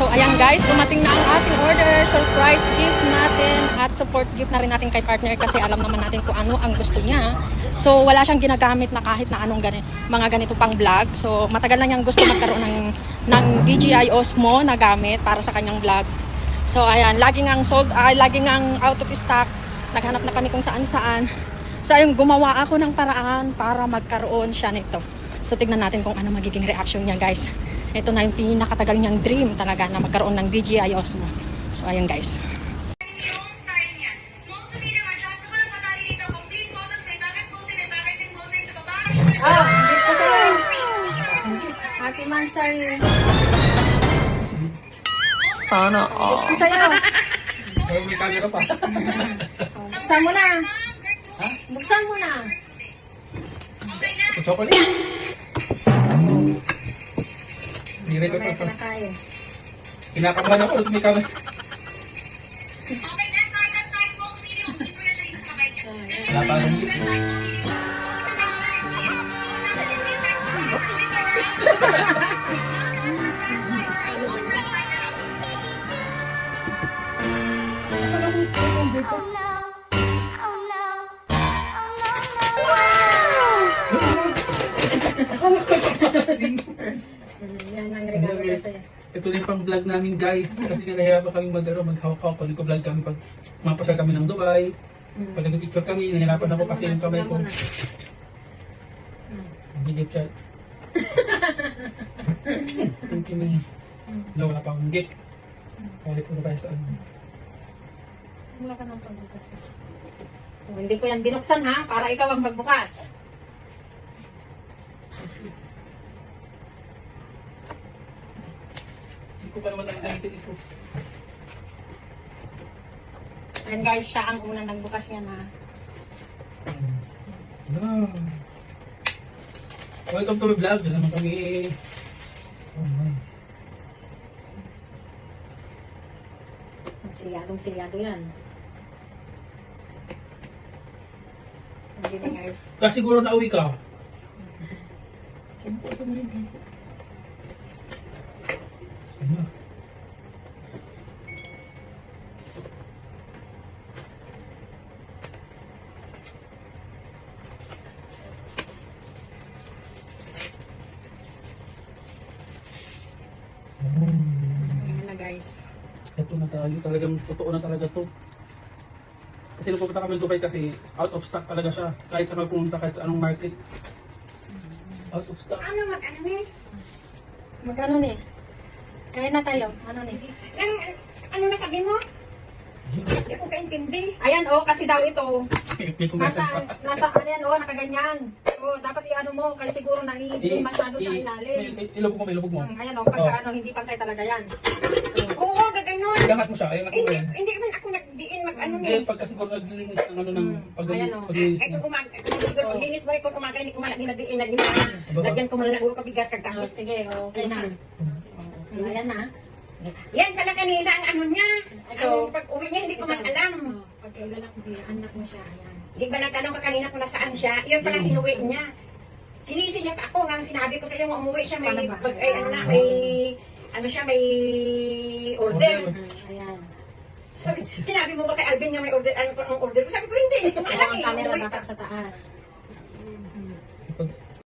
So ayan guys, dumating na ang ating order. Surprise gift natin at support gift na rin natin kay partner kasi alam naman natin kung ano ang gusto niya. So wala siyang ginagamit na kahit na anong mga ganito pang vlog. So matagal na niyang gusto magkaroon ng DJI Osmo na gamit para sa kanyang vlog. So ayan, laging ang out of stock. Naghanap na kami kung saan-saan. So ayun, gumawa ako ng paraan para magkaroon siya nito. So tignan natin kung ano magiging reaction niya guys. Ito na yung pinakatagal niyang dream talaga na magkaroon ng DJI Osmo. So ayan guys. Oh, happy Mansari. Sana all. Sa'yo. May camera pa. Buksan mo na. Ha? Buksan mo na. Chocolate. Hindi ko Mamaya pa. na tayo. Kinakabahan ako. May camera. Wala pa rin dito. Yan ang regalo ko sa'yo. Ito na yung pang vlog namin guys. Kasi nahihirapan kami maghawak-hawak. Pag nagko-vlog kami, pag mapasal kami ng Dubai. Pag nag-picture kami, nahihirapan ako kasi yung kamay ko. Bigit siya. Thank you na. Wala pa akong gift. Ulit ko na tayo sa ano. Wala ka nang pagbukas. Oh, hindi ko yan binuksan ha, para ikaw ang magbukas. Hindi ko pa naman nag-gamitin ito. And guys, siya ang unang nagbukas niya na. Welcome to my vlog. Diyan naman kami. Oh my. Silyadong-silyado yan. Hindi na guys. Kasi siguro nauwi ka. Ano? Ayan na guys. Ito na tayo, talagang totoo na talaga to. Kasi nung pupunta kami ng Dubai kasi out of stock talaga siya. Kahit na pumunta kahit anong market. Out of stock. Ano mag-ano eh? Magkano ni? Kaya na tayo. Ano ni? Ano na sabi mo? Hindi ko kaintindi. Ayan oh, kasi daw ito. May commercial pa. Nasa ano yan oh, nakaganyan. Oh, dapat i-ano mo kasi siguro naiitim masyado sa ilalim. Ilubog mo. Ayan oh, pagka ano, hindi pantay talaga yan. Oo, gaganon. Ilangat mo siya, ilangat mo Hindi, yan. hindi man ako nagdiin mag-ano Hindi, eh. pagka siguro naglilinis ng ano ng Ayan, oh. paglinis Ay, mo. kung siguro paglinis mo, kung umaga, hindi ko man nagdiin, lagyan ko muna ng ulo kabigas, Oh, kagtapos. sige, okay na. Oh, ayan na. Yan pala kanina ang ano niya. Ito. Ang pag-uwi niya, hindi ko man alam. Oh, pag kailan anak mo siya, ayan. Di ba nagtanong ka kanina kung nasaan siya? Yun palang inuwi niya. Sinisi niya pa ako, nga sinabi ko sa iyo, umuwi siya, may, Paano ba? may order. Ayan. Sinabi mo ba kay Alvin nga may order, ano ang order ko? Sabi ko, hindi ko Oh, alam ang eh. camera Umuwi dapat pa. sa taas.